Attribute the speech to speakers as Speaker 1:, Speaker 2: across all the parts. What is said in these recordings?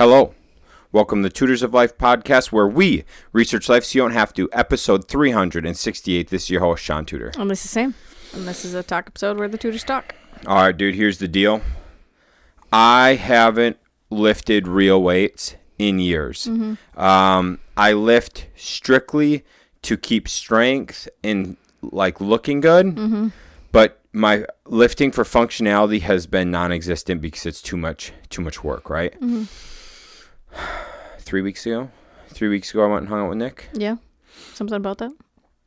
Speaker 1: Hello. Welcome to the Tutors of Life podcast, where we research life so you don't have to. Episode 368. This is your host, Sean Tudor.
Speaker 2: And this is Sam. And this is a talk episode where the tutors talk.
Speaker 1: All right, dude, here's the deal. I haven't lifted real weights in years. I lift strictly to keep strength and looking good. But my lifting for functionality has been non-existent because it's too much work, right? 3 weeks ago, I went and hung out with Nick.
Speaker 2: Yeah, something about that,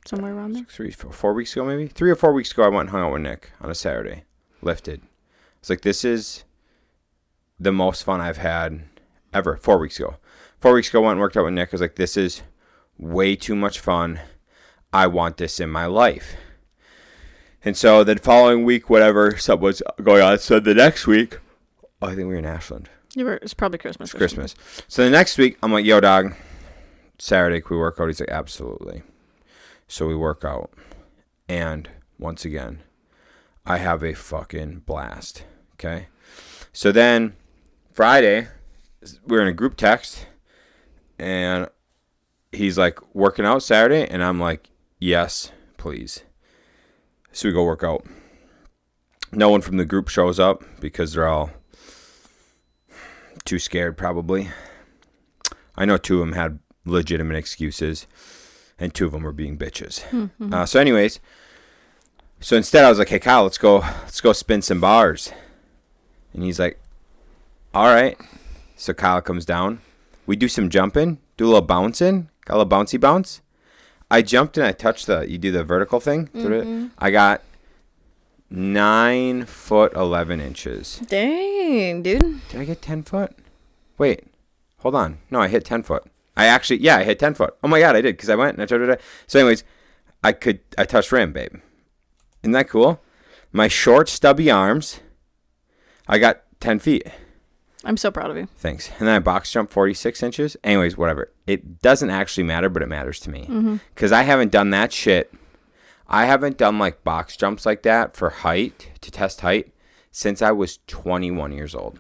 Speaker 2: somewhere around there.
Speaker 1: 4 weeks ago, maybe 3 or 4 weeks ago, I went and hung out with Nick on a Saturday. Lifted. It's like, this is the most fun I've had ever. 4 weeks ago, I went and worked out with Nick. I was like, this is way too much fun. I want this in my life. And so the following week, whatever, something was going on. So the next week, I think we were in Ashland.
Speaker 2: It's probably Christmas.
Speaker 1: It's Christmas. So the next week, I'm like, yo, dog, Saturday, can we work out? He's like, absolutely. So we work out. And once again, I have a fucking blast. Okay? So then Friday, we're in a group text. And he's like, working out Saturday? And I'm like, yes, please. So we go work out. No one from the group shows up because they're all too scared, probably. I know 2 of them had legitimate excuses, and 2 of them were being bitches. So anyways, so instead I was like, hey, Kyle, let's go spin some bars. And he's like, all right. So Kyle comes down. We do some jumping, do a little bouncing, got a little bouncy bounce. I jumped and I touched you do the vertical thing. I got 9 foot 11 inches.
Speaker 2: Dang, dude.
Speaker 1: Did I get 10 foot? Wait, hold on. No, I hit 10 foot. I hit 10 foot. Oh my God, I did, because I went and I tried to. So anyways, I touched rim, babe. Isn't that cool? My short, stubby arms, I got 10 feet.
Speaker 2: I'm so proud of you.
Speaker 1: Thanks. And then I box jump 46 inches. Anyways, whatever. It doesn't actually matter, but it matters to me. Because I haven't done that shit. I haven't done box jumps like that for height, to test height, since I was 21 years old.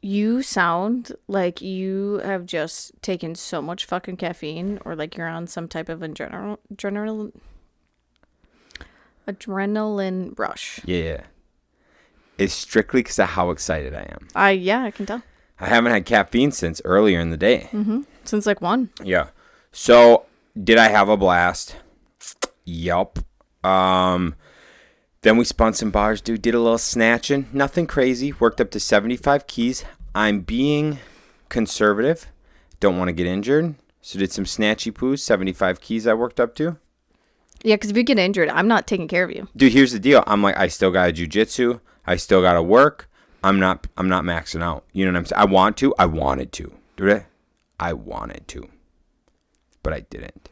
Speaker 2: You sound like you have just taken so much fucking caffeine, or like you're on some type of adrenaline rush.
Speaker 1: Yeah. It's strictly because of how excited I am.
Speaker 2: Yeah, I can tell.
Speaker 1: I haven't had caffeine since earlier in the day.
Speaker 2: Since 1.
Speaker 1: Yeah. So, did I have a blast? Yup. Then we spun some bars, dude. Did a little snatching. Nothing crazy. Worked up to 75 keys. I'm being conservative. Don't want to get injured. So did some snatchy poos. 75 keys I worked up to.
Speaker 2: Yeah, because if you get injured, I'm not taking care of you.
Speaker 1: Dude, here's the deal. I'm like, I still got to jujitsu. I still got to work. I'm not maxing out. You know what I'm saying? I wanted to. Dude, I wanted to. But I didn't.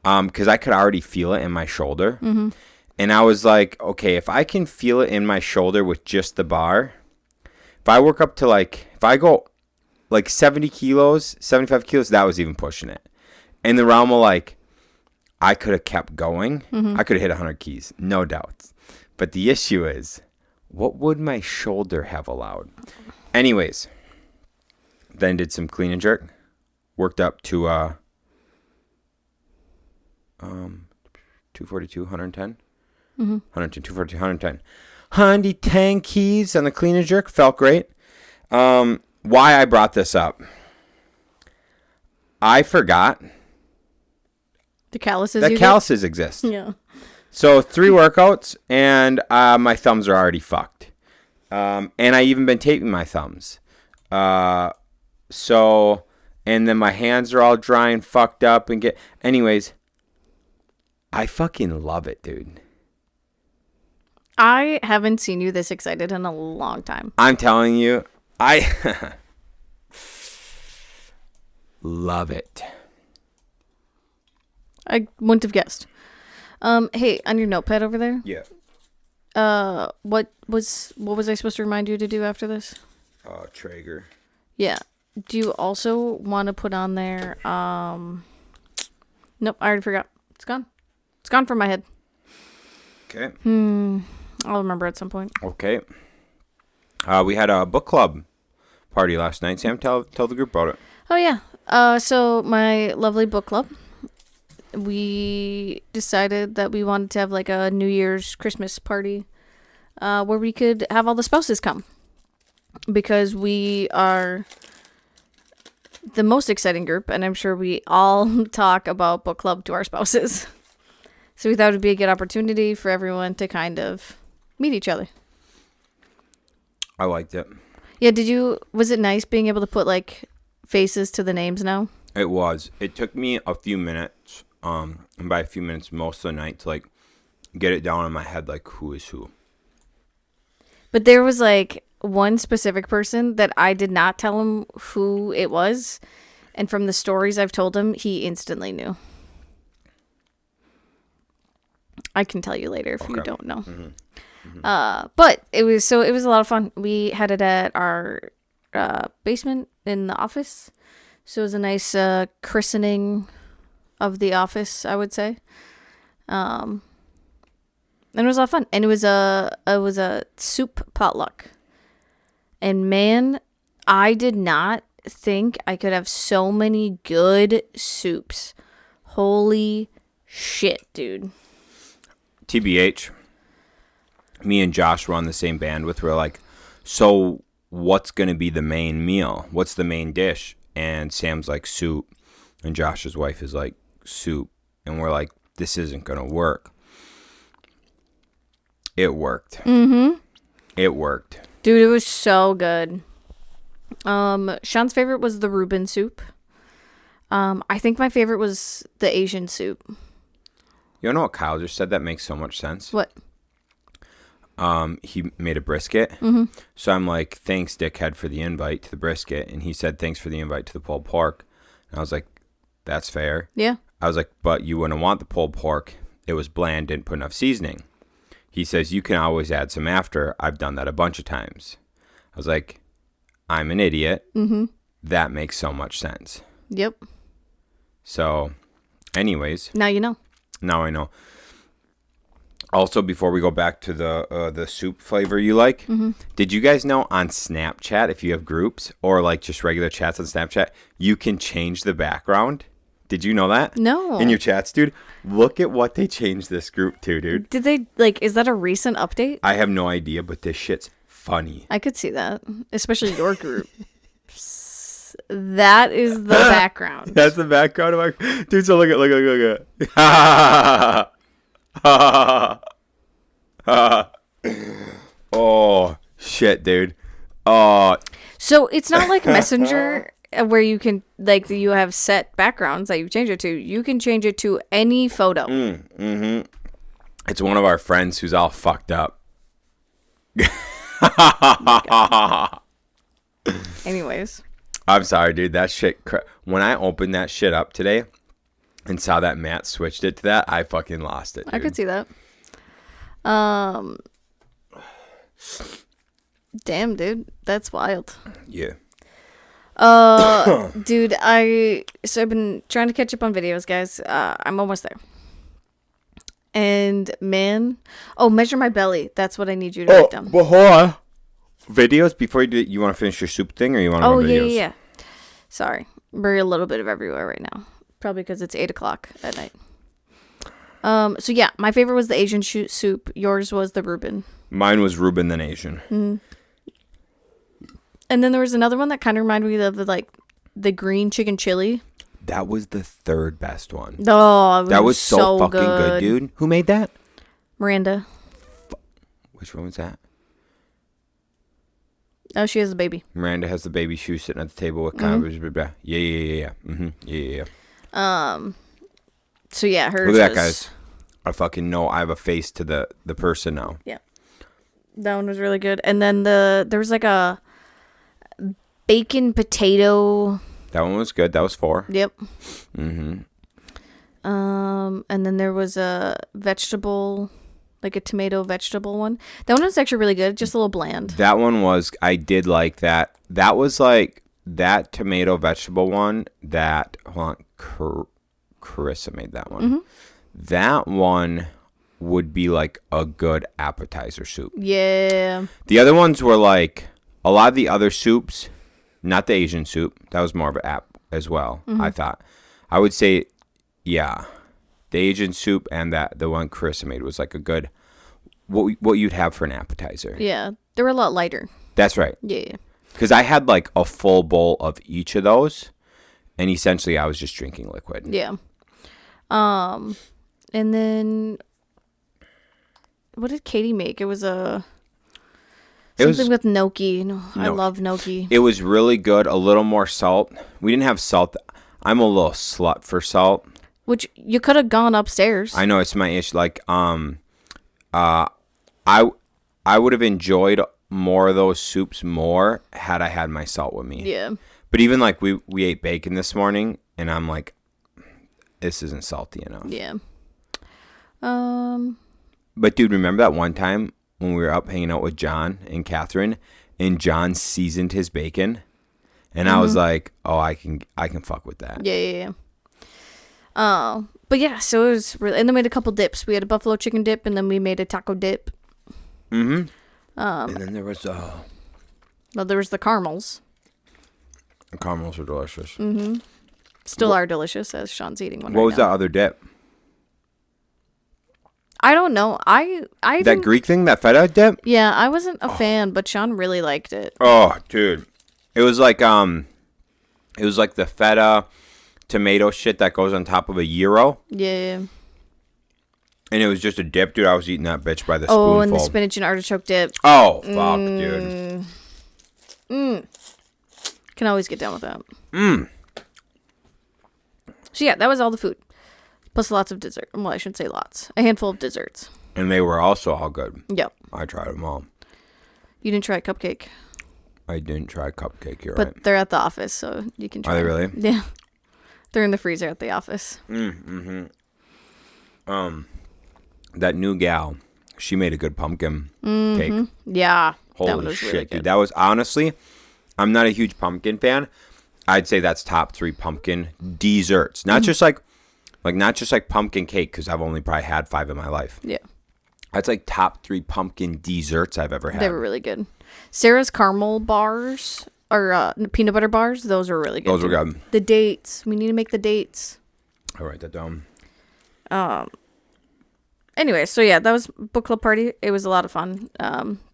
Speaker 1: Because I could already feel it in my shoulder. And I was like, okay, if I can feel it in my shoulder with just the bar, if I work up to if I go 70 kilos, 75 kilos, that was even pushing it. In the realm of I could have kept going. I could have hit 100 keys, no doubts. But the issue is, what would my shoulder have allowed? Anyways, then did some clean and jerk. Worked up to 242, 110. 110, 242, 110. 110 keys on the clean and jerk. Felt great. Why I brought this up. I forgot.
Speaker 2: The calluses
Speaker 1: exist.
Speaker 2: Yeah. So
Speaker 1: 3 workouts, and my thumbs are already fucked. And I even been taping my thumbs. And then my hands are all dry and fucked up and anyways, I fucking love it, dude.
Speaker 2: I haven't seen you this excited in a long time.
Speaker 1: I'm telling you, I love it.
Speaker 2: I wouldn't have guessed. Hey, on your notepad over there.
Speaker 1: Yeah.
Speaker 2: What was I supposed to remind you to do after this?
Speaker 1: Traeger.
Speaker 2: Yeah. Do you also want to put on there? Nope, I already forgot. It's gone. It's gone from my head.
Speaker 1: Okay.
Speaker 2: I'll remember at some point.
Speaker 1: Okay. We had a book club party last night. Sam, tell the group about it.
Speaker 2: Oh, yeah. So my lovely book club, we decided that we wanted to have like a New Year's Christmas party where we could have all the spouses come. Because we are the most exciting group, and I'm sure we all talk about book club to our spouses. So we thought it would be a good opportunity for everyone to kind of meet each other.
Speaker 1: I liked it.
Speaker 2: Yeah, was it nice being able to put like faces to the names now?
Speaker 1: It was. It took me a few minutes, and by a few minutes, most of the night to like get it down in my head, like who is who.
Speaker 2: But there was like one specific person that I did not tell him who it was, and from the stories I've told him, he instantly knew. I can tell you later if you don't know. Mm-hmm. Mm-hmm. But it was a lot of fun. We had it at our basement in the office, so it was a nice christening of the office, I would say. And it was a lot of fun, and it was a soup potluck. And man, I did not think I could have so many good soups. Holy shit, dude.
Speaker 1: TBH, me and Josh were on the same bandwidth. We're like, so what's going to be the main meal? What's the main dish? And Sam's like, soup. And Josh's wife is like, soup. And we're like, this isn't going to work. It worked.
Speaker 2: Mm-hmm.
Speaker 1: It worked.
Speaker 2: Dude, it was so good. Sean's favorite was the Reuben soup. I think my favorite was the Asian soup.
Speaker 1: You know what Kyle just said that makes so much sense?
Speaker 2: What?
Speaker 1: He made a brisket.
Speaker 2: Mm-hmm.
Speaker 1: So I'm like, thanks, dickhead, for the invite to the brisket. And he said, thanks for the invite to the pulled pork. And I was like, that's fair.
Speaker 2: Yeah.
Speaker 1: I was like, but you wouldn't want the pulled pork. It was bland, didn't put enough seasoning. He says, you can always add some after. I've done that a bunch of times. I was like, I'm an idiot.
Speaker 2: Mm-hmm.
Speaker 1: That makes so much sense.
Speaker 2: Yep.
Speaker 1: So, anyways.
Speaker 2: Now you know.
Speaker 1: Now I know. Also, before we go back to the soup flavor you like, did you guys know on Snapchat, if you have groups or like just regular chats on Snapchat, you can change the background? Did you know that?
Speaker 2: No.
Speaker 1: In your chats, dude? Look at what they changed this group to, dude.
Speaker 2: Did they, like, is that a recent update?
Speaker 1: I have no idea, but this shit's funny.
Speaker 2: I could see that. Especially your group. That is the background.
Speaker 1: That's the background of my... Dude, so look at... Oh, shit, dude.
Speaker 2: So it's not like Messenger where you can, like, you have set backgrounds that you change it to. You can change it to any photo.
Speaker 1: Mm-hmm. It's one of our friends who's all fucked up.
Speaker 2: Anyways.
Speaker 1: I'm sorry, dude. That shit... When I opened that shit up today and saw that Matt switched it to that, I fucking lost it, dude.
Speaker 2: I could see that. Damn, dude. That's wild.
Speaker 1: Yeah.
Speaker 2: Dude, I've been trying to catch up on videos, guys. I'm almost there. And man, measure my belly. That's what I need you to write down.
Speaker 1: But hold on. Videos before you do it, you want to finish your soup thing or you want to videos?
Speaker 2: Yeah. Sorry. We're a little bit of everywhere right now. Probably because it's 8:00 at night. So yeah, my favorite was the Asian soup. Yours was the Reuben.
Speaker 1: Mine was Reuben then Asian.
Speaker 2: Mm-hmm. And then there was another one that kind of reminded me of the green chicken chili.
Speaker 1: That was the third best one.
Speaker 2: Oh,
Speaker 1: that was so fucking good, dude. Who made that?
Speaker 2: Miranda.
Speaker 1: Which one was that?
Speaker 2: Oh, she has a baby.
Speaker 1: Miranda has the baby shoe sitting at the table with kind of... Yeah. Mm-hmm. Yeah.
Speaker 2: So yeah, hers.
Speaker 1: Look at that, guys. I fucking know I have a face to the person now.
Speaker 2: Yeah. That one was really good. And then there was like a bacon potato.
Speaker 1: That one was good. That was 4.
Speaker 2: Yep.
Speaker 1: Mm-hmm.
Speaker 2: And then there was a vegetable, like a tomato vegetable one. That one was actually really good. Just a little bland.
Speaker 1: That one was, I did like that. That was like that tomato vegetable one that, hold on, Carissa made that one.
Speaker 2: Mm-hmm.
Speaker 1: That one would be like a good appetizer soup.
Speaker 2: Yeah.
Speaker 1: The other ones were like, a lot of the other soups Not the Asian soup. That was more of an app as well, I thought. I would say, yeah, the Asian soup and the one Chris made was like a good, what you'd have for an appetizer.
Speaker 2: Yeah. They were a lot lighter.
Speaker 1: That's right.
Speaker 2: Yeah.
Speaker 1: Because I had like a full bowl of each of those, and essentially I was just drinking liquid.
Speaker 2: Yeah. And then what did Katie make? It was something with gnocchi. No, I love gnocchi.
Speaker 1: It was really good. A little more salt. We didn't have salt. I'm a little slut for salt.
Speaker 2: Which you could have gone upstairs.
Speaker 1: I know it's my issue. Like, I would have enjoyed more of those soups more had I had my salt with me.
Speaker 2: Yeah.
Speaker 1: But even like we ate bacon this morning, and I'm like, this isn't salty enough.
Speaker 2: Yeah.
Speaker 1: But dude, remember that one time when we were up hanging out with John and Catherine, and John seasoned his bacon, and I was like, oh, I can fuck with that.
Speaker 2: Yeah. But yeah, so it was really, and then we had a couple dips. We had a buffalo chicken dip, and then we made a taco dip.
Speaker 1: And then there was
Speaker 2: Well, there was the caramels.
Speaker 1: the caramels are delicious.
Speaker 2: Still are delicious, as Sean's eating one.
Speaker 1: What was that other dip?
Speaker 2: I don't know. I
Speaker 1: That
Speaker 2: didn't-
Speaker 1: Greek thing, that feta dip?
Speaker 2: Yeah, I wasn't a fan, but Sean really liked it.
Speaker 1: Oh, dude. It was like the feta tomato shit that goes on top of a gyro.
Speaker 2: Yeah.
Speaker 1: And it was just a dip, dude. I was eating that bitch by the
Speaker 2: Oh,
Speaker 1: spoonful.
Speaker 2: and the spinach and artichoke dip.
Speaker 1: Oh, fuck, dude.
Speaker 2: Can always get down with that. So yeah, that was all the food. Plus lots of dessert. Well, I shouldn't say lots. A handful of desserts.
Speaker 1: And they were also all good.
Speaker 2: Yep.
Speaker 1: I tried them all.
Speaker 2: You didn't try a cupcake.
Speaker 1: I didn't try cupcake, you're
Speaker 2: But
Speaker 1: right.
Speaker 2: they're at the office, so you can try.
Speaker 1: Are they
Speaker 2: them.
Speaker 1: really?
Speaker 2: Yeah. They're in the freezer at the office.
Speaker 1: That new gal, she made a good pumpkin cake.
Speaker 2: Yeah.
Speaker 1: Holy
Speaker 2: that one was
Speaker 1: shit,
Speaker 2: really
Speaker 1: dude.
Speaker 2: good.
Speaker 1: That was, honestly, I'm not a huge pumpkin fan. I'd say that's top 3 pumpkin desserts. Not just like pumpkin cake, because I've only probably had 5 in my life.
Speaker 2: Yeah.
Speaker 1: That's like top 3 pumpkin desserts I've ever had.
Speaker 2: They were really good. Sarah's caramel bars, or peanut butter bars, those were really good.
Speaker 1: Those were
Speaker 2: too.
Speaker 1: good.
Speaker 2: The dates. We need to make the dates.
Speaker 1: I'll write that down.
Speaker 2: Anyway, so yeah, that was book club party. It was a lot of fun.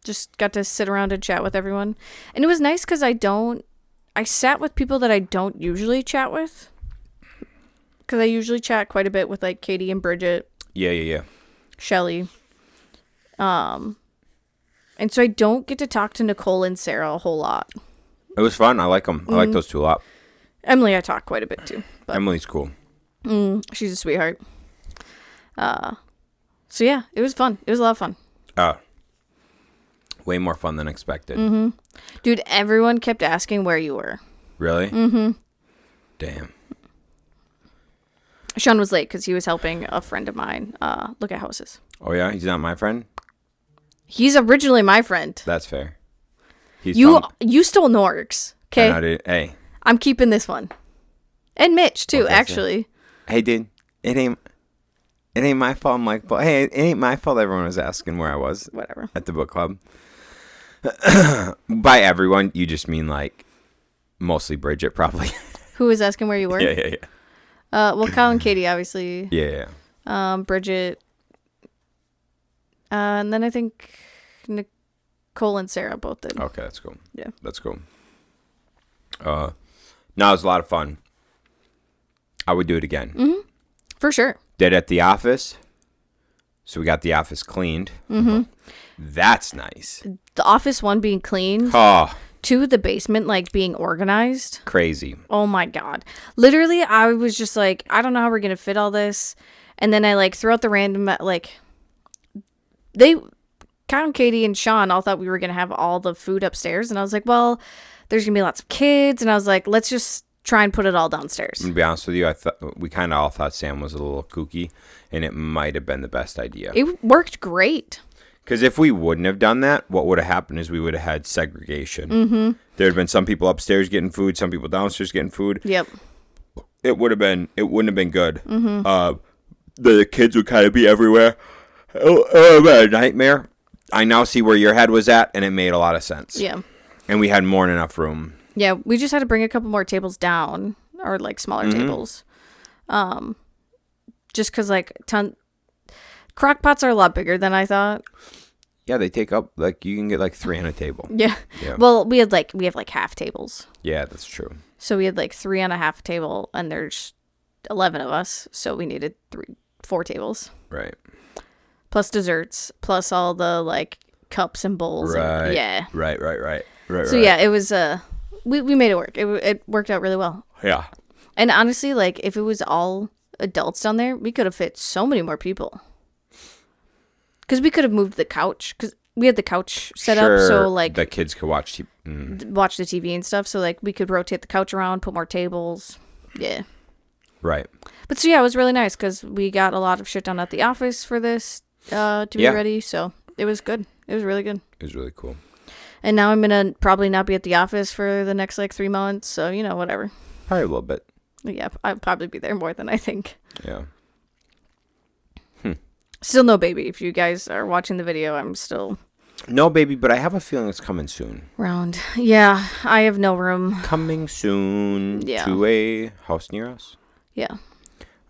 Speaker 2: Just got to sit around and chat with everyone. And it was nice because I sat with people that I don't usually chat with. Because I usually chat quite a bit with like Katie and Bridget.
Speaker 1: Yeah.
Speaker 2: Shelly. And so I don't get to talk to Nicole and Sarah a whole lot.
Speaker 1: It was fun. I like them. I like those two a lot.
Speaker 2: Emily I talk quite a bit too. But
Speaker 1: Emily's cool.
Speaker 2: she's a sweetheart. So yeah, it was fun. It was a lot of fun.
Speaker 1: Way more fun than expected.
Speaker 2: Dude, everyone kept asking where you were.
Speaker 1: Really? Damn.
Speaker 2: Sean was late because he was helping a friend of mine look at houses.
Speaker 1: Oh, yeah? He's not my friend?
Speaker 2: He's originally my friend.
Speaker 1: That's fair.
Speaker 2: You stole Norg's, okay?
Speaker 1: Hey.
Speaker 2: I'm keeping this one. And Mitch, too,
Speaker 1: Okay,
Speaker 2: actually.
Speaker 1: Hey, dude. It ain't my fault. I'm like, hey, it ain't my fault everyone was asking where I was.
Speaker 2: Whatever.
Speaker 1: At the book club. By everyone, you just mean like mostly Bridget, probably.
Speaker 2: Who was asking where you were?
Speaker 1: Yeah.
Speaker 2: Well, Kyle and Katie, obviously.
Speaker 1: Yeah.
Speaker 2: Bridget. And then I think Nicole and Sarah both did.
Speaker 1: Okay, that's cool.
Speaker 2: Yeah.
Speaker 1: That's cool. No, it was a lot of fun. I would do it again.
Speaker 2: For sure.
Speaker 1: Did at the office. So we got the office cleaned. That's nice.
Speaker 2: The office one being cleaned.
Speaker 1: Oh,
Speaker 2: To the basement, like, being organized.
Speaker 1: crazy.
Speaker 2: Oh, my God. Literally, I was just like, I don't know how we're going to fit all this. And then I, like, threw out the random, like, Kyle and Katie and Sean all thought we were going to have all the food upstairs. And I was like, well, there's going to be lots of kids. And I was like, let's just try and put it all downstairs.
Speaker 1: To be honest with you, we kind of all thought Sam was a little kooky, and it might have been the best idea.
Speaker 2: It worked great.
Speaker 1: Because if we wouldn't have done that, what would have happened is we would have had segregation. There had been some people upstairs getting food, some people downstairs getting food.
Speaker 2: Yep.
Speaker 1: It wouldn't have been good. The kids would kind of be everywhere. It would have been a nightmare. I now see where your head was at, and it made a lot of sense.
Speaker 2: Yeah.
Speaker 1: And we had more than enough room.
Speaker 2: Yeah, we just had to bring a couple more tables down, or like smaller tables. Just because like crock pots are a lot bigger than I thought.
Speaker 1: Yeah, they take up, like, you can get like 3 on a table.
Speaker 2: Yeah. Well, we have like half tables.
Speaker 1: Yeah, that's true.
Speaker 2: So we had like 3 on a half table, and there's 11 of us, so we needed 4 tables.
Speaker 1: Right.
Speaker 2: Plus desserts, plus all the like cups and bowls.
Speaker 1: Right.
Speaker 2: Yeah.
Speaker 1: Right.
Speaker 2: So yeah, it was we made it work. It worked out really well.
Speaker 1: Yeah.
Speaker 2: And honestly, like if it was all adults down there, we could have fit so many more people. Because we could have moved the couch, because we had the couch set up, so like
Speaker 1: the kids could watch
Speaker 2: watch the TV and stuff. So like we could rotate the couch around, put more tables. Yeah.
Speaker 1: Right.
Speaker 2: But so yeah, it was really nice because we got a lot of shit done at the office for this to be ready. So it was good. It was really good.
Speaker 1: It was really cool.
Speaker 2: And now I'm gonna probably not be at the office for the next like 3 months. So whatever.
Speaker 1: Probably a little bit.
Speaker 2: Yeah, I'll probably be there more than I think.
Speaker 1: Yeah.
Speaker 2: Still no baby. If you guys are watching the video, I'm still
Speaker 1: No baby, but I have a feeling it's coming soon.
Speaker 2: round. Yeah, I have no room.
Speaker 1: Coming soon
Speaker 2: Yeah.
Speaker 1: to a house near us.
Speaker 2: Yeah.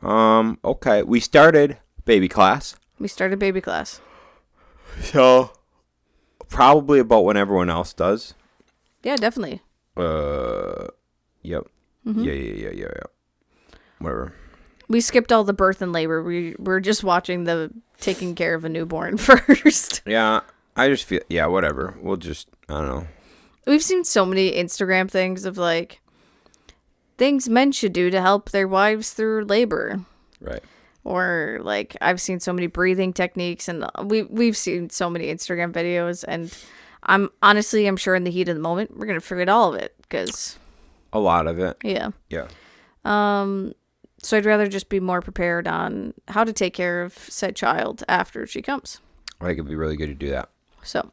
Speaker 1: Okay. We started baby class.
Speaker 2: We started baby class.
Speaker 1: So probably about when everyone else does.
Speaker 2: Yeah, definitely.
Speaker 1: Yep. Yeah. Whatever.
Speaker 2: We skipped all the birth and labor. We're just watching the taking care of a newborn first.
Speaker 1: Yeah. I just feel, whatever. We'll just, I don't know.
Speaker 2: We've seen so many Instagram things of like things men should do to help their wives through labor.
Speaker 1: Right.
Speaker 2: Or like I've seen so many breathing techniques, and we've seen so many Instagram videos, and I'm sure in the heat of the moment we're gonna forget all of it because
Speaker 1: A lot of it.
Speaker 2: yeah.
Speaker 1: Yeah.
Speaker 2: So I'd rather just be more prepared on how to take care of said child after she comes.
Speaker 1: I think it'd be really good to do that.
Speaker 2: So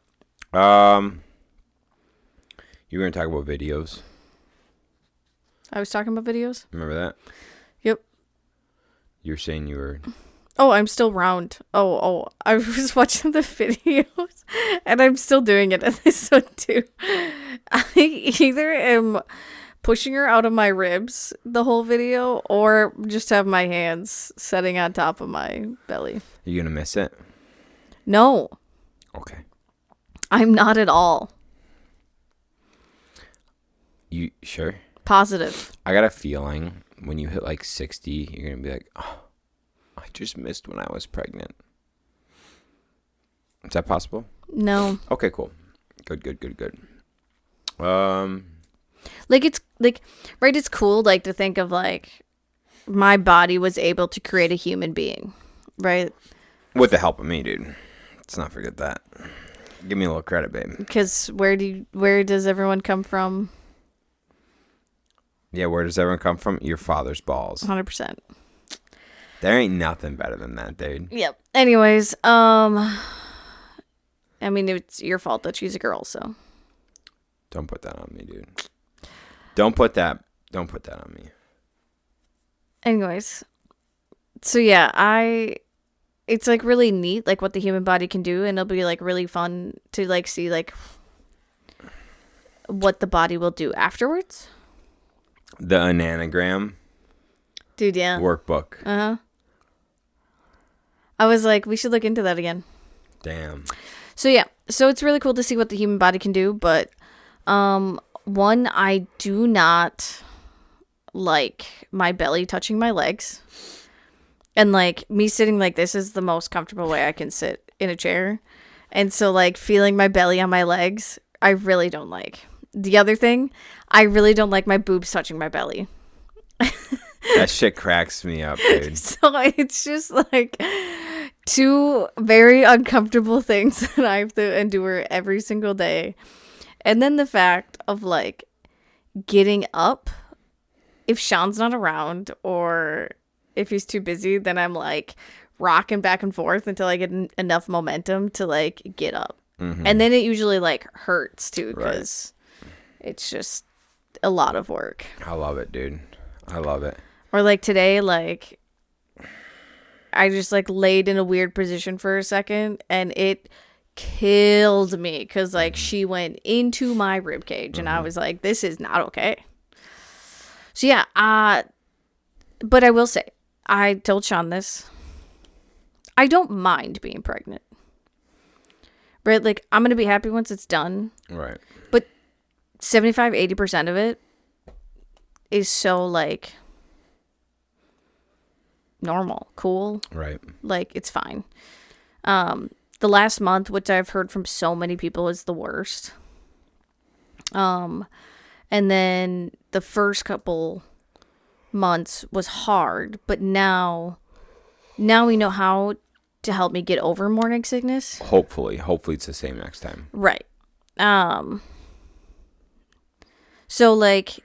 Speaker 1: You were gonna talk about videos.
Speaker 2: I was talking about videos.
Speaker 1: Remember that?
Speaker 2: Yep.
Speaker 1: You were saying you were.
Speaker 2: Oh, I'm still round. Oh, I was watching the videos, and I'm still doing it in this one too. I either am pushing her out of my ribs the whole video, or just have my hands sitting on top of my belly.
Speaker 1: Are you gonna miss it?
Speaker 2: No,
Speaker 1: Okay.
Speaker 2: I'm not at all.
Speaker 1: You sure?
Speaker 2: Positive.
Speaker 1: I got a feeling when you hit like 60, you're gonna be like, oh, I just missed when I was pregnant. Is that possible?
Speaker 2: No.
Speaker 1: Okay, cool. Good.
Speaker 2: Like it's like, right, it's cool like to think of like my body was able to create a human being, right?
Speaker 1: With the help of me, dude. Let's not forget that. Give me a little credit, babe.
Speaker 2: Because where does everyone come from?
Speaker 1: Yeah, where does everyone come from? Your father's balls.
Speaker 2: 100%.
Speaker 1: There ain't nothing better than that, dude.
Speaker 2: Yep. Anyways, I mean, it's your fault that she's a girl, so.
Speaker 1: Don't put that on me, dude. Don't put that on me.
Speaker 2: Anyways, so yeah, it's like really neat, like what the human body can do, and it'll be like really fun to like see like what the body will do afterwards.
Speaker 1: The Ananagram
Speaker 2: Dude, yeah.
Speaker 1: workbook.
Speaker 2: Uh-huh. I was like, we should look into that again.
Speaker 1: Damn.
Speaker 2: So yeah, so it's really cool to see what the human body can do, but one, I do not like my belly touching my legs. And like me sitting like this is the most comfortable way I can sit in a chair. And so like feeling my belly on my legs, I really don't like. The other thing, I really don't like my boobs touching my belly.
Speaker 1: That shit cracks me up, dude.
Speaker 2: So it's just like two very uncomfortable things that I have to endure every single day. And then the fact of like getting up, if Sean's not around or if he's too busy, then I'm like rocking back and forth until I get enough momentum to like get up. Mm-hmm. And then it usually like hurts too because it's just a lot of work.
Speaker 1: I love it, dude. I love it.
Speaker 2: Or like today, like I just like laid in a weird position for a second and it killed me because like she went into my rib cage and I was like, this is not okay. So yeah, but I will say, I told Shaun this. I don't mind being pregnant. Right? Like, I'm going to be happy once it's done.
Speaker 1: Right.
Speaker 2: But 75-80% of it is so, like, normal, cool.
Speaker 1: Right.
Speaker 2: Like, it's fine. The last month, which I've heard from so many people, is the worst. And then the first couple months was hard, but now we know how to help me get over morning sickness.
Speaker 1: Hopefully it's the same next time.
Speaker 2: Right. So like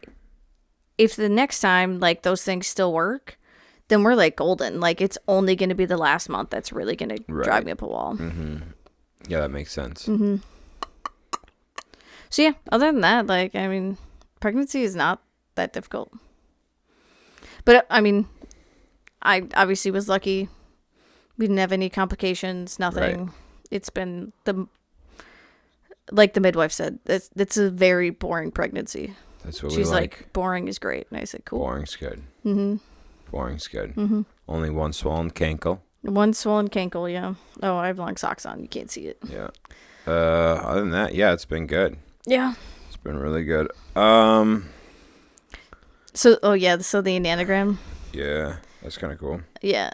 Speaker 2: if the next time like those things still work, then we're like golden. Like it's only going to be the last month that's really going to drive me up a wall.
Speaker 1: Mm-hmm. Yeah, that makes sense.
Speaker 2: Mm-hmm. So yeah, other than that, like, I mean, pregnancy is not that difficult. But I mean, I obviously was lucky. We didn't have any complications, nothing. Right. It's been like the midwife said, it's a very boring pregnancy.
Speaker 1: That's what
Speaker 2: She's
Speaker 1: we like.
Speaker 2: Like, boring is great. And I said, cool.
Speaker 1: Boring's good.
Speaker 2: Mm-hmm.
Speaker 1: Boring's good.
Speaker 2: Mm-hmm.
Speaker 1: Only one swollen cankle.
Speaker 2: One swollen cankle, yeah. Oh, I have long socks on. You can't see it.
Speaker 1: Yeah. Other than that, yeah, it's been good.
Speaker 2: Yeah.
Speaker 1: It's been really good.
Speaker 2: So the anagram.
Speaker 1: Yeah, that's kind of cool.
Speaker 2: Yeah.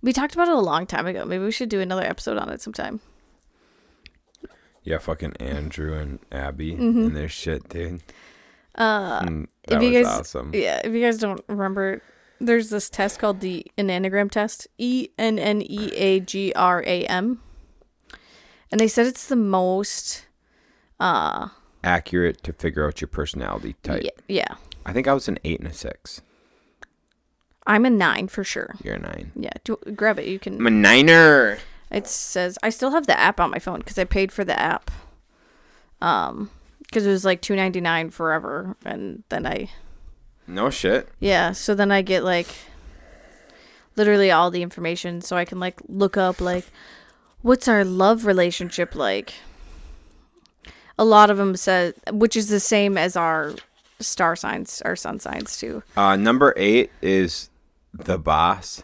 Speaker 2: We talked about it a long time ago. Maybe we should do another episode on it sometime.
Speaker 1: Yeah, fucking Andrew and Abby and their shit, dude.
Speaker 2: That was awesome. Yeah, if you guys don't remember, there's this test called the Enneagram test. ENNEAGRAM. And they said it's the most
Speaker 1: accurate to figure out your personality type.
Speaker 2: Yeah.
Speaker 1: I think I was an 8 and a 6.
Speaker 2: I'm a 9 for sure.
Speaker 1: You're a 9.
Speaker 2: Yeah, grab it. You can.
Speaker 1: I'm a 9er.
Speaker 2: It says I still have the app on my phone because I paid for the app. Because it was like $2.99 forever, and then
Speaker 1: No shit.
Speaker 2: Yeah, so then I get like literally all the information, so I can like look up like what's our love relationship like. A lot of them said, which is the same as our star signs, our sun signs too.
Speaker 1: Number 8 is the boss.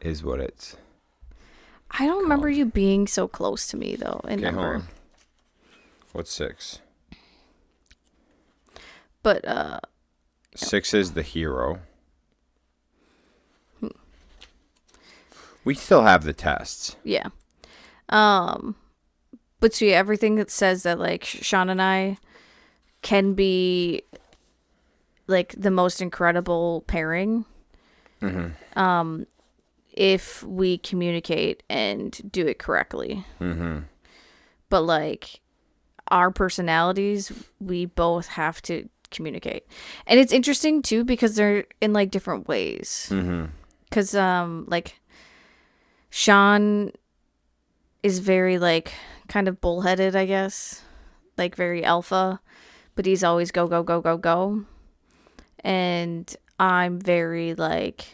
Speaker 1: Is what it's.
Speaker 2: I don't remember you being so close to me though. In number.
Speaker 1: Hold on. What's 6?
Speaker 2: But
Speaker 1: 6 is the hero. We still have the tests.
Speaker 2: Yeah. But so yeah, everything that says that like Shaun and I can be like the most incredible pairing. Mm-hmm. If we communicate and do it correctly. Mm-hmm. But like our personalities, we both have to communicate. And it's interesting too because they're in like different ways. Mm-hmm. Cause like Shaun is very like kind of bullheaded, I guess, like very alpha, but he's always go go go go go. And I'm very like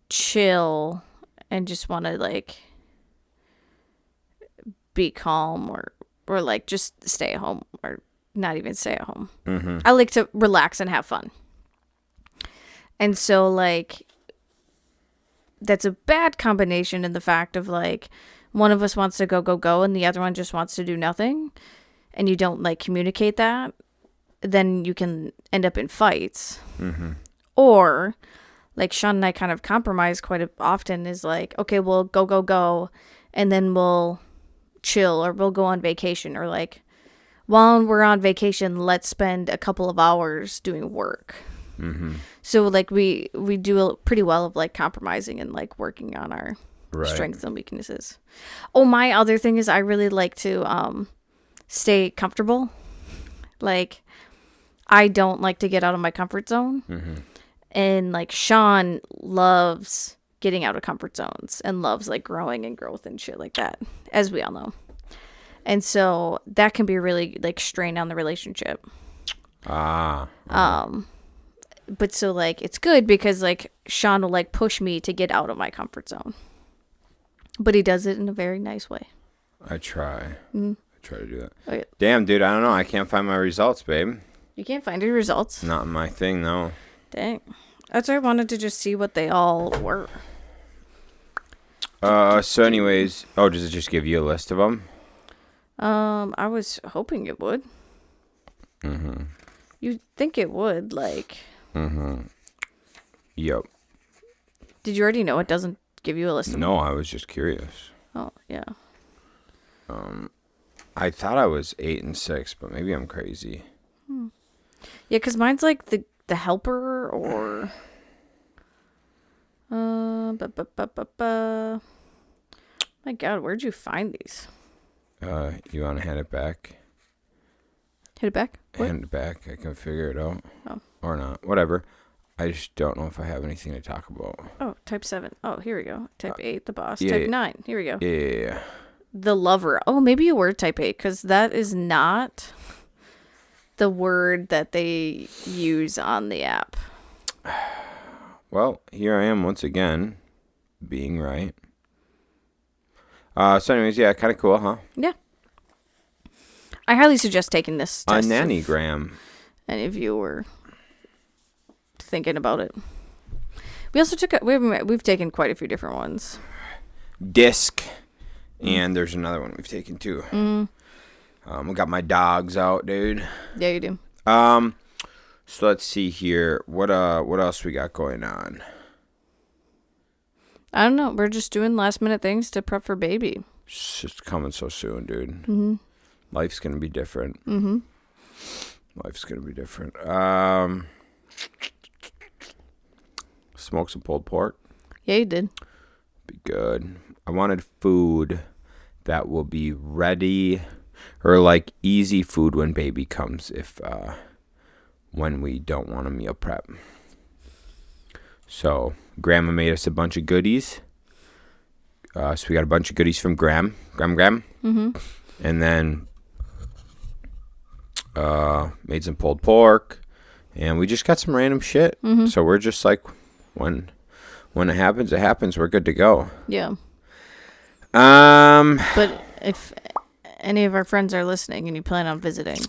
Speaker 2: chill and just want to like be calm or like just stay at home or not even stay at home. Mm-hmm. I like to relax and have fun. And so like that's a bad combination in the fact of like one of us wants to go go go and the other one just wants to do nothing, and you don't like communicate that, then you can end up in fights. Mm-hmm. Or like Shaun and I kind of compromise quite often is like, okay, we'll go go go and then we'll chill or we'll go on vacation, or like while we're on vacation let's spend a couple of hours doing work. Mm-hmm. So like we do pretty well of like compromising and like working on our strengths and weaknesses. Oh, my other thing is I really like to stay comfortable. Like I don't like to get out of my comfort zone. Mm-hmm. And like Shaun loves getting out of comfort zones and loves like growing and growth and shit like that, as we all know. And so that can be really like strain on the relationship.
Speaker 1: Ah.
Speaker 2: But so like it's good because like Shaun will like push me to get out of my comfort zone. But he does it in a very nice way.
Speaker 1: I try.
Speaker 2: Mm-hmm.
Speaker 1: I try to do that.
Speaker 2: Okay.
Speaker 1: Damn, dude, I don't know. I can't find my results, babe.
Speaker 2: You can't find your results?
Speaker 1: Not my thing, though.
Speaker 2: Dang. That's why I wanted to just see what they all were.
Speaker 1: So anyways, does it just give you a list of them?
Speaker 2: I was hoping it would.
Speaker 1: Mm-hmm.
Speaker 2: You'd think it would, like.
Speaker 1: Mm-hmm. Yep.
Speaker 2: Did you already know it doesn't give you a list of
Speaker 1: No, I was just curious.
Speaker 2: Oh, yeah.
Speaker 1: I thought I was 8 and 6, but maybe I'm crazy.
Speaker 2: Yeah, because mine's like the helper or... My God, where'd you find these?
Speaker 1: You want to hand it back?
Speaker 2: Hit it back? What?
Speaker 1: Hand it back. I can figure it out.
Speaker 2: Oh.
Speaker 1: Or not. Whatever. I just don't know if I have anything to talk about.
Speaker 2: Oh, type 7. Oh, here we go. Type 8, the boss.
Speaker 1: Yeah,
Speaker 2: Type 9. Here we go.
Speaker 1: Yeah.
Speaker 2: The lover. Oh, maybe you were type 8, because that is not the word that they use on the app.
Speaker 1: Well, here I am once again, being right. So anyways, yeah, kind of cool, huh?
Speaker 2: Yeah. I highly suggest taking this test.
Speaker 1: A nannygram.
Speaker 2: Any of you were thinking about it. We also took we've taken quite a few different ones.
Speaker 1: Disc. And there's another one we've taken too. We got my dogs out, dude.
Speaker 2: Yeah, you do.
Speaker 1: So let's see here. What else we got going on?
Speaker 2: I don't know. We're just doing last minute things to prep for baby.
Speaker 1: It's just coming so soon, dude.
Speaker 2: Mm-hmm.
Speaker 1: Life's gonna be different.
Speaker 2: Mm-hmm.
Speaker 1: Life's gonna be different. Smoke some pulled pork.
Speaker 2: Yeah, you did.
Speaker 1: Be good. I wanted food that will be ready, or like easy food when baby comes, when we don't want a meal prep. So Grandma made us a bunch of goodies. So we got a bunch of goodies from Graham.
Speaker 2: Mm-hmm.
Speaker 1: And then made some pulled pork, and we just got some random shit.
Speaker 2: Mm-hmm.
Speaker 1: So we're just like, when it happens, it happens. We're good to go.
Speaker 2: Yeah.
Speaker 1: But
Speaker 2: if any of our friends are listening and you plan on visiting,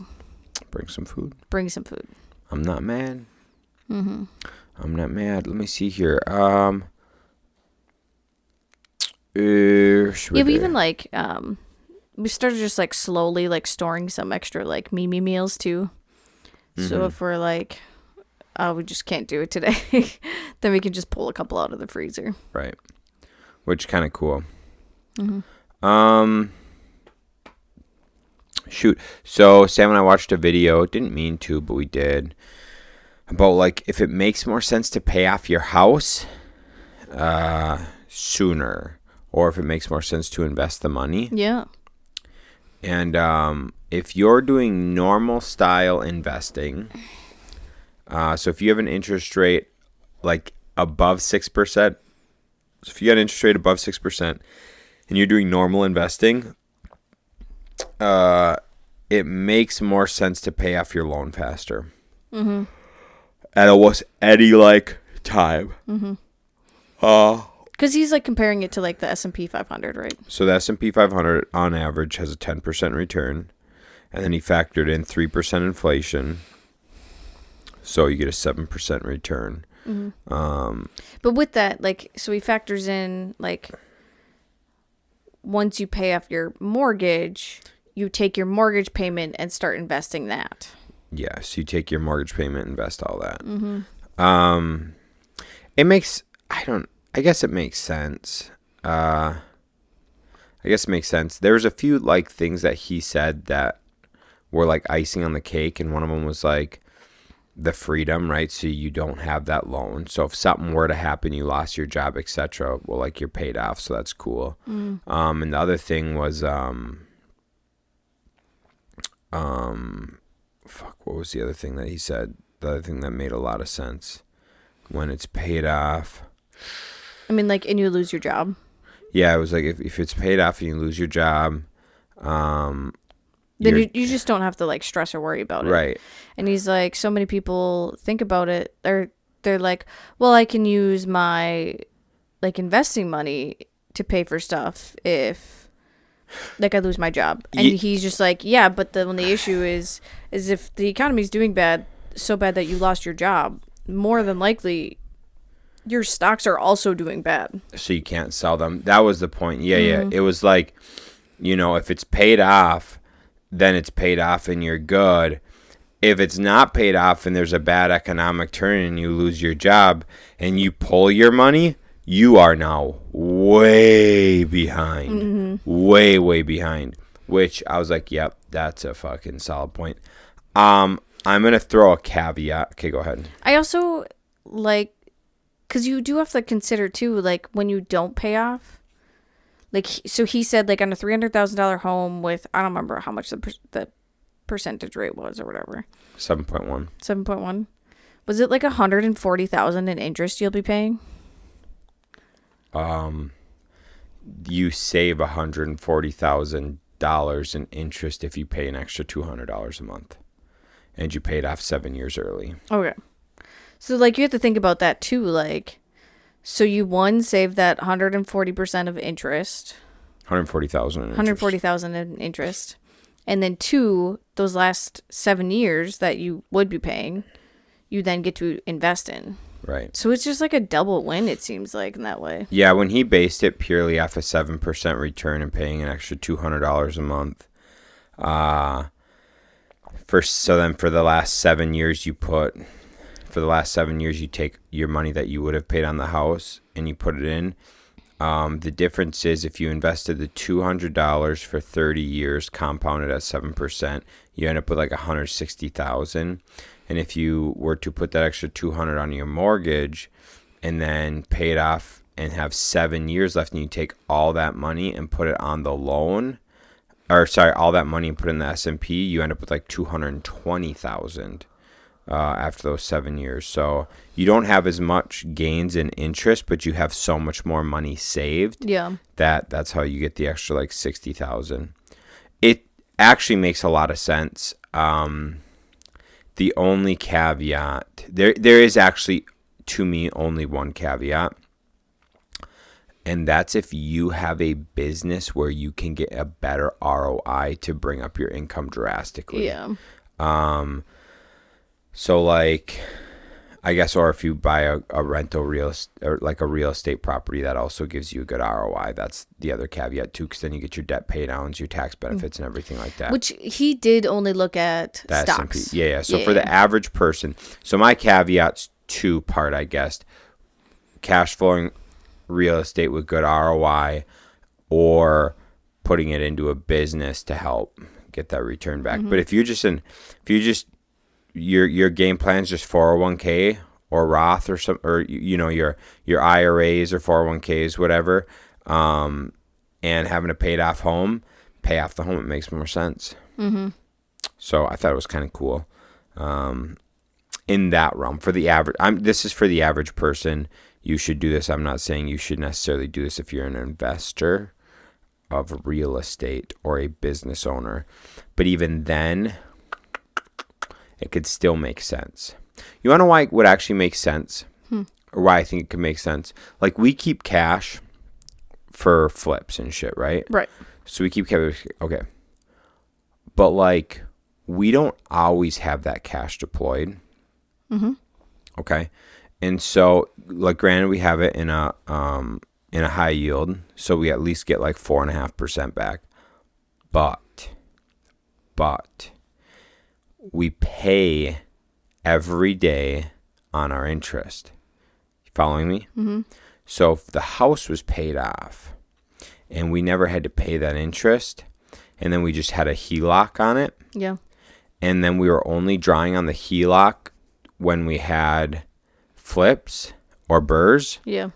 Speaker 1: bring some food.
Speaker 2: Bring some food.
Speaker 1: I'm not mad.
Speaker 2: Mm-hmm.
Speaker 1: I'm not mad. Let me see here. We
Speaker 2: even like we started just like slowly like storing some extra like Mimi meals too. Mm-hmm. So if we're like, oh, we just can't do it today, then we can just pull a couple out of the freezer.
Speaker 1: Right. Which kind of cool.
Speaker 2: Mm-hmm.
Speaker 1: Shoot. So Sam and I watched a video. Didn't mean to, but we did. About like if it makes more sense to pay off your house sooner, or if it makes more sense to invest the money.
Speaker 2: Yeah.
Speaker 1: And if you're doing normal style investing, so if you have an interest rate like above 6%, so if you got an interest rate above 6% and you're doing normal investing, it makes more sense to pay off your loan faster.
Speaker 2: Mm-hmm.
Speaker 1: At almost any like time.
Speaker 2: Mm-hmm. Because he's like comparing it to like the S&P 500, right?
Speaker 1: So the S&P 500 on average has a 10% return, and then he factored in 3% inflation, so you get a 7% return.
Speaker 2: Mm-hmm. But with that, like, so he factors in like once you pay off your mortgage, you take your mortgage payment and start investing that.
Speaker 1: Yes, you take your mortgage payment, invest all that.
Speaker 2: Mm-hmm.
Speaker 1: It makes, I guess it makes sense. There's a few like things that he said that were like icing on the cake, and one of them was like the freedom, right? So you don't have that loan. So if something were to happen, you lost your job, etc., well, like you're paid off, so that's cool. And the other thing was what was the other thing that he said? The other thing that made a lot of sense. When it's paid off.
Speaker 2: I mean, like, and you lose your job.
Speaker 1: Yeah, it was like if it's paid off and you lose your job,
Speaker 2: then you just don't have to like stress or worry about it.
Speaker 1: Right.
Speaker 2: And he's like, so many people think about it, or they're like, well, I can use my like investing money to pay for stuff if like I lose my job. And he's just like, yeah, but when the issue is if the economy's doing bad, so bad that you lost your job, more than likely your stocks are also doing bad.
Speaker 1: So you can't sell them. That was the point. Yeah. It was like, if it's paid off, then it's paid off and you're good. If it's not paid off and there's a bad economic turn and you lose your job and you pull your money, you are now way behind. Way behind. Which I was like, yep, that's a fucking solid point. I'm going to throw a caveat. Okay, go ahead.
Speaker 2: I also like, because you do have to consider too, like when you don't pay off, like, so he said like on a $300,000 home with, I don't remember how much the percentage rate was or whatever.
Speaker 1: 7.1.
Speaker 2: 7.1. Was it like $140,000 in interest you'll be paying?
Speaker 1: You save $140,000 in interest if you pay an extra $200 a month, and you paid off 7 years early.
Speaker 2: Okay. So, like, you have to think about that, too. Like, so you, save that 140% of interest.
Speaker 1: 140,000 in interest.
Speaker 2: 140,000 in interest. And then, 2, those last 7 years that you would be paying, you then get to invest in.
Speaker 1: Right.
Speaker 2: So, it's just like a double win, it seems like, in that way.
Speaker 1: Yeah, when he based it purely off a 7% return and paying an extra $200 a month, so then for the last 7 years you take your money that you would have paid on the house and you put it in. The difference is if you invested the $200 for 30 years compounded at 7%, you end up with like $160,000. And if you were to put that extra $200 on your mortgage and then pay it off and have 7 years left, and you take all that money and put it on the loan, all that money and put it in the S&P, you end up with like $220,000 after those 7 years. So you don't have as much gains in interest, but you have so much more money saved.
Speaker 2: Yeah.
Speaker 1: That's how you get the extra like $60,000. It actually makes a lot of sense. The only caveat, there is actually, to me, only one caveat. And that's if you have a business where you can get a better ROI to bring up your income drastically.
Speaker 2: Yeah.
Speaker 1: So like, I guess, or if you buy a rental real estate property, that also gives you a good ROI. That's the other caveat too, because then you get your debt pay downs, your tax benefits, and everything like that.
Speaker 2: Which he did only look at
Speaker 1: the
Speaker 2: stocks.
Speaker 1: S&P. Yeah. So for the average person, so my caveat's two-part, I guess. Cash flowing real estate with good ROI, or putting it into a business to help get that return back. But if your game plan is just 401k or Roth or some, or your IRAs or 401ks, whatever, and having a pay off the home, it makes more sense. So I thought it was kind of cool. In that realm, for the average, this is for the average person. You should do this. I'm not saying you should necessarily do this if you're an investor of real estate or a business owner. But even then, it could still make sense. You want to know why it would actually make sense? Or why I think it could make sense? Like, we keep cash for flips and shit, right?
Speaker 2: Right.
Speaker 1: So we keep cash. Okay. But, like, we don't always have that cash deployed. Okay. And so, like, granted, we have it in a high yield, so we at least get like 4.5% back. But we pay every day on our interest. You following me? So if the house was paid off and we never had to pay that interest, and then we just had a HELOC on it.
Speaker 2: Yeah.
Speaker 1: And then we were only drawing on the HELOC when we had flips or burrs.
Speaker 2: Yeah.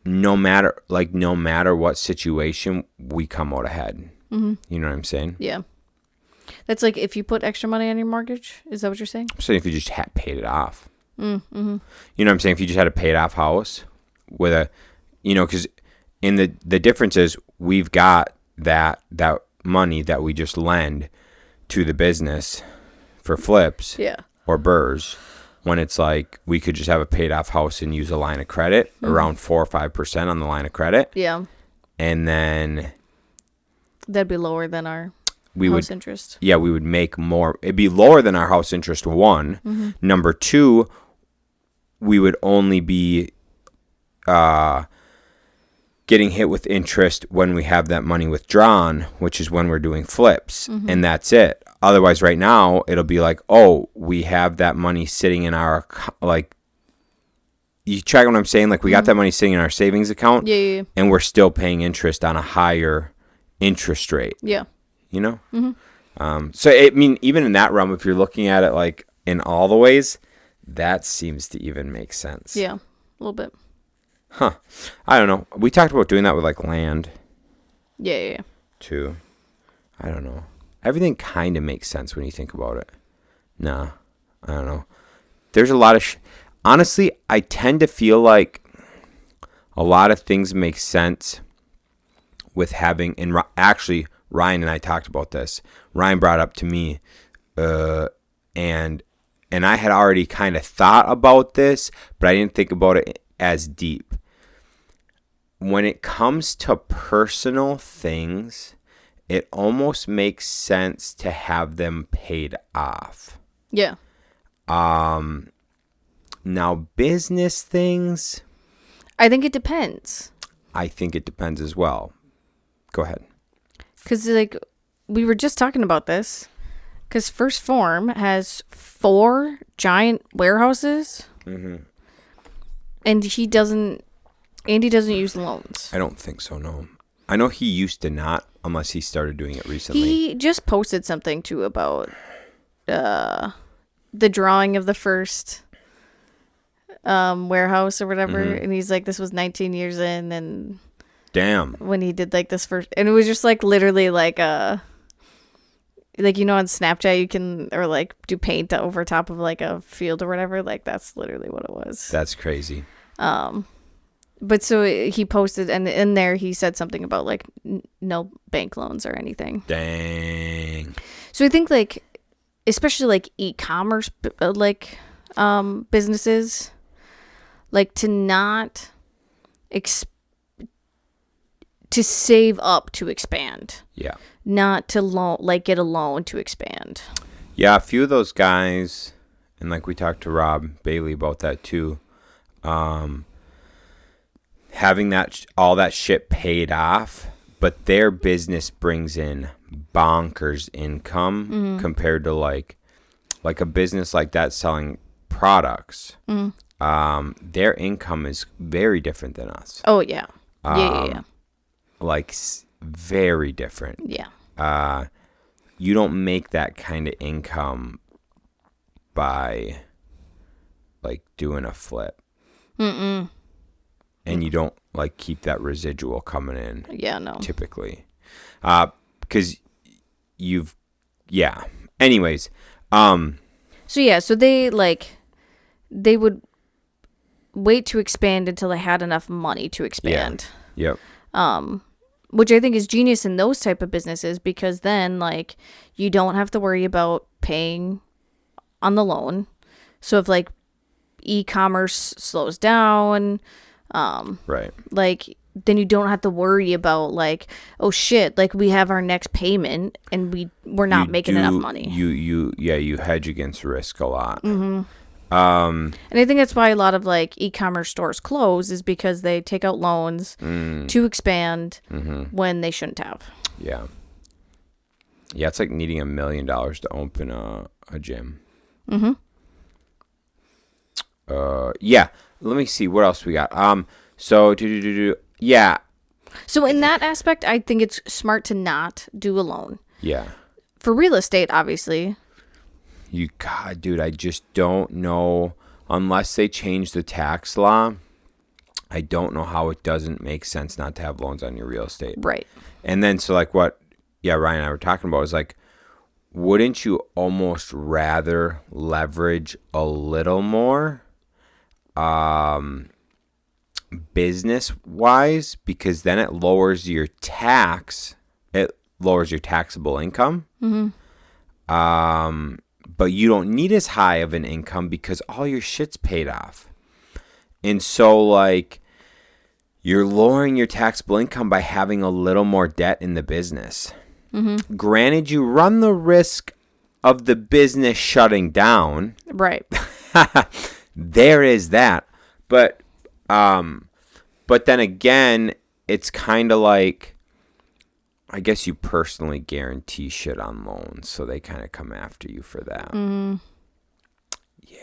Speaker 1: No matter what situation, we come out ahead. You know what I'm saying?
Speaker 2: Yeah. That's like if you put extra money on your mortgage. Is that what you're saying?
Speaker 1: I'm saying if you just had paid it off. You know what I'm saying? If you just had a paid off house with a, because in the difference is we've got that money that we just lend to the business for flips.
Speaker 2: Yeah.
Speaker 1: Or burrs when it's like we could just have a paid off house and use a line of credit, around 4 or 5% on the line of credit.
Speaker 2: Yeah.
Speaker 1: And then
Speaker 2: that'd be lower than our house interest.
Speaker 1: Yeah, we would make more. It'd be lower than our house interest, one.
Speaker 2: Mm-hmm.
Speaker 1: Number two, we would only be getting hit with interest when we have that money withdrawn, which is when we're doing flips.
Speaker 2: Mm-hmm.
Speaker 1: And that's it. Otherwise, right now, it'll be like, oh, we have that money sitting in our, like, you track what I'm saying? Like, we got that money sitting in our savings account.
Speaker 2: Yeah.
Speaker 1: And we're still paying interest on a higher interest rate.
Speaker 2: Yeah.
Speaker 1: You know?
Speaker 2: Mm-hmm.
Speaker 1: So, I mean, even in that realm, if you're looking at it, like, in all the ways, that seems to even make sense.
Speaker 2: Yeah, a little bit.
Speaker 1: Huh. I don't know. We talked about doing that with, like, land.
Speaker 2: Yeah.
Speaker 1: Too. I don't know. Everything kind of makes sense when you think about it. Nah. I don't know. There's a lot of... Honestly, I tend to feel like a lot of things make sense with having... And actually, Ryan and I talked about this. Ryan brought up to me, and I had already kind of thought about this, but I didn't think about it as deep. When it comes to personal things, it almost makes sense to have them paid off.
Speaker 2: Yeah.
Speaker 1: Now, business things...
Speaker 2: I think it depends.
Speaker 1: I think it depends as well. Go ahead.
Speaker 2: Because, like, we were just talking about this. Because First Form has 4 giant warehouses. Mm-hmm. And Andy doesn't use loans.
Speaker 1: I don't think so, no. I know he used to not, unless he started doing it recently.
Speaker 2: He just posted something, too, about the drawing of the first warehouse or whatever. Mm-hmm. And he's like, this was 19 years in. And
Speaker 1: damn.
Speaker 2: When he did, like, this first... And it was just, like, literally, like, like, you know, on Snapchat, you can... Or, like, do paint over top of, like, a field or whatever. Like, that's literally what it was.
Speaker 1: That's crazy.
Speaker 2: But so he posted, and in there he said something about, like, no bank loans or anything.
Speaker 1: Dang.
Speaker 2: So I think, like, especially, like, e-commerce, like, businesses, like, to not to save up to expand. Yeah. Not to get a loan to expand.
Speaker 1: Yeah, a few of those guys, and, like, we talked to Rob Bailey about that, too. Having all that shit paid off, but their business brings in bonkers income compared to like a business like that selling products. Their income is very different than us.
Speaker 2: Oh yeah. Yeah.
Speaker 1: Like very different.
Speaker 2: Yeah.
Speaker 1: You don't make that kind of income by like doing a flip. Mm-mm. And you don't, like, keep that residual coming in.
Speaker 2: Yeah, no.
Speaker 1: Typically. Because yeah. Anyways.
Speaker 2: So they would wait to expand until they had enough money to expand.
Speaker 1: Yeah. Yep.
Speaker 2: Which I think is genius in those type of businesses, because then, like, you don't have to worry about paying on the loan. So if, like, e-commerce slows down...
Speaker 1: right.
Speaker 2: Like, then you don't have to worry about, like, oh shit, like, we have our next payment and we're not making enough money.
Speaker 1: You hedge against risk a lot.
Speaker 2: Mm-hmm. And I think that's why a lot of, like, e-commerce stores close, is because they take out loans to expand when they shouldn't have.
Speaker 1: Yeah. Yeah, it's like needing $1 million to open a gym. Mm-hmm. Yeah. Let me see what else we got. Yeah.
Speaker 2: So in that aspect, I think it's smart to not do a loan.
Speaker 1: Yeah.
Speaker 2: For real estate, obviously.
Speaker 1: God, dude, I just don't know. Unless they change the tax law, I don't know how it doesn't make sense not to have loans on your real estate.
Speaker 2: Right.
Speaker 1: And then, so like what, Ryan and I were talking about is like, wouldn't you almost rather leverage a little more? Business wise, because then it lowers your taxable income. Mm-hmm. but you don't need as high of an income because all your shit's paid off. And so, like, you're lowering your taxable income by having a little more debt in the business. Mm-hmm. Granted, you run the risk of the business shutting down.
Speaker 2: Right.
Speaker 1: There is that. But then again, it's kind of like, I guess you personally guarantee shit on loans, so they kind of come after you for that. Mm. Yeah.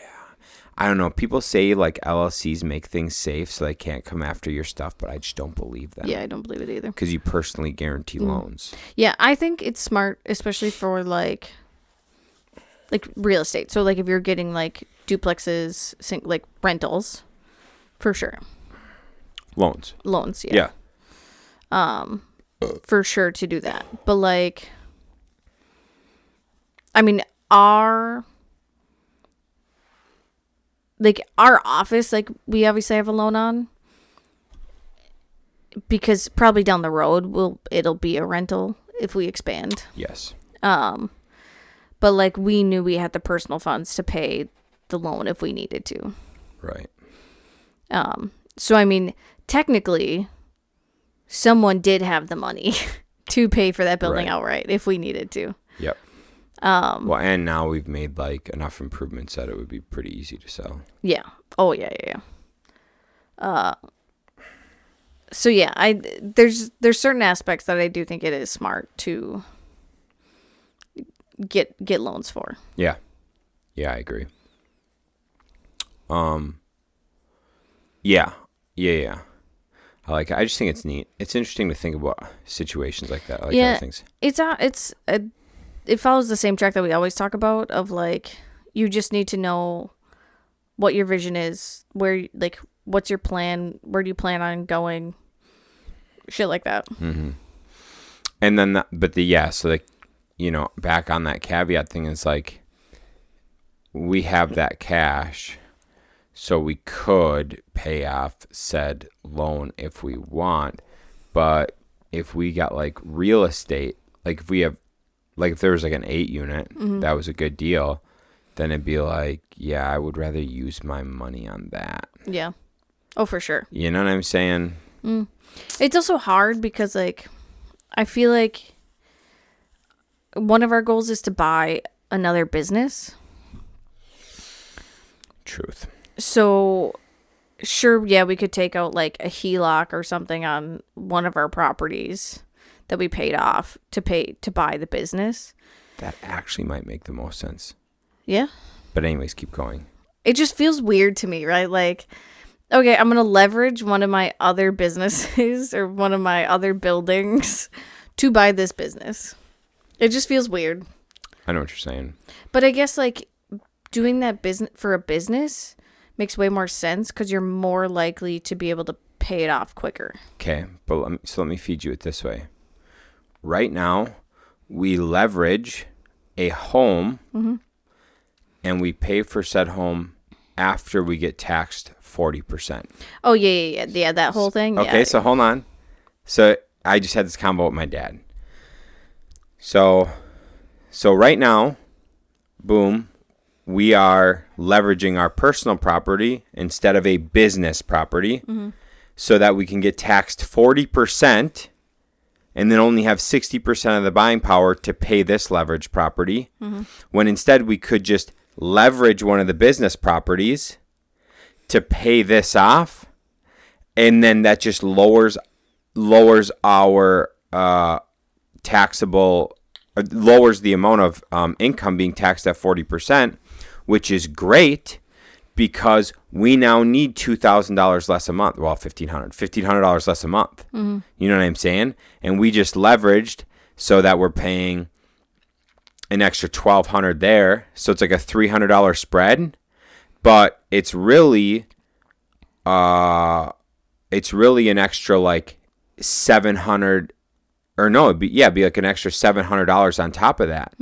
Speaker 1: I don't know. People say, like, LLCs make things safe so they can't come after your stuff, but I just don't believe that.
Speaker 2: Yeah, I don't believe it either.
Speaker 1: Because you personally guarantee loans.
Speaker 2: Yeah, I think it's smart, especially for, like real estate. So, like, if you're getting, like, duplexes, like, rentals, for sure.
Speaker 1: Loans,
Speaker 2: yeah. For sure to do that. But, like, I mean, our office, like, we obviously have a loan on, because probably down the road it'll be a rental if we expand.
Speaker 1: Yes.
Speaker 2: But, like, we knew we had the personal funds to pay the loan if we needed to.
Speaker 1: Right.
Speaker 2: So, I mean, technically, someone did have the money to pay for that building outright if we needed to.
Speaker 1: Yep. Well, and now we've made, like, enough improvements that it would be pretty easy to sell.
Speaker 2: Yeah. Oh, yeah. So, yeah, there's certain aspects that I do think it is smart to get loans for.
Speaker 1: Yeah. Yeah, I agree. Yeah. I just think it's neat. It's interesting to think about situations like that. I like other things.
Speaker 2: It follows the same track that we always talk about of, like, you just need to know what your vision is, where, like, what's your plan, where do you plan on going, shit like that.
Speaker 1: Mm-hmm. And then, so, like, you know, back on that caveat thing is, like, we have that cash, so we could pay off said loan if we want. But if we got, like, real estate, like, if we have, like, if there was, like, an 8 unit, that was a good deal, then it'd be like, yeah, I would rather use my money on that.
Speaker 2: Yeah. Oh, for sure.
Speaker 1: You know what I'm saying?
Speaker 2: It's also hard because, like, I feel like one of our goals is to buy another business.
Speaker 1: Truth.
Speaker 2: So, sure, yeah, we could take out, like, a HELOC or something on one of our properties that we paid off to buy the business.
Speaker 1: That actually might make the most sense.
Speaker 2: Yeah.
Speaker 1: But anyways, keep going.
Speaker 2: It just feels weird to me, right? Like, okay, I'm going to leverage one of my other businesses or one of my other buildings to buy this business. It just feels weird.
Speaker 1: I know what you're saying. But
Speaker 2: I guess, like, doing that business for a business makes way more sense because you're more likely to be able to pay it off quicker.
Speaker 1: Okay, but let me feed you it this way. Right now, we leverage a home, and we pay for said home after we get taxed 40%.
Speaker 2: Oh, yeah, that whole thing.
Speaker 1: Okay,
Speaker 2: yeah.
Speaker 1: So hold on. So I just had this convo with my dad. So right now, boom, we are leveraging our personal property instead of a business property so that we can get taxed 40% and then only have 60% of the buying power to pay this leverage property, when instead we could just leverage one of the business properties to pay this off, and then that just lowers our taxable, lowers the amount of income being taxed at 40%, which is great because we now need $2,000 less a month. Well, $1,500 less a month. You know what I'm saying? And we just leveraged so that we're paying an extra $1,200 there. So it's like a $300 spread, but it's really an extra like $700. Or no, it'd be like an extra $700 on top of that,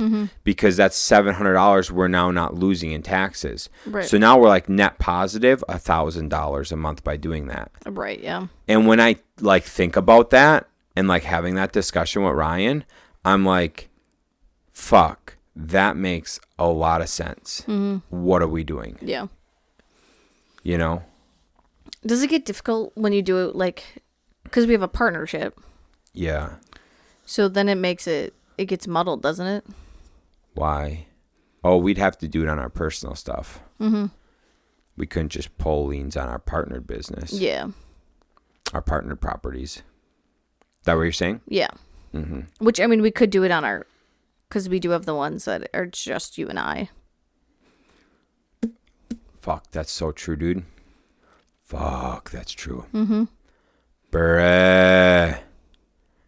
Speaker 1: because that's $700 we're now not losing in taxes.
Speaker 2: Right.
Speaker 1: So now we're like net positive $1,000 a month by doing that.
Speaker 2: Right. Yeah.
Speaker 1: And when I like think about that and like having that discussion with Ryan, I'm like, fuck. that makes a lot of sense. What are we doing?
Speaker 2: Yeah.
Speaker 1: You know?
Speaker 2: Does it get difficult when you do it, like, because we have a partnership?
Speaker 1: Yeah.
Speaker 2: So then it gets muddled, doesn't it?
Speaker 1: Why? Oh, we'd have to do it on our personal stuff. We couldn't just pull liens on our partnered business.
Speaker 2: Yeah.
Speaker 1: Our partnered properties. Is that what you're saying?
Speaker 2: Yeah. Which, I mean, we could do it on our, because we do have the ones that are just you and I.
Speaker 1: Fuck, that's so true, dude. Fuck, that's true. Bruh.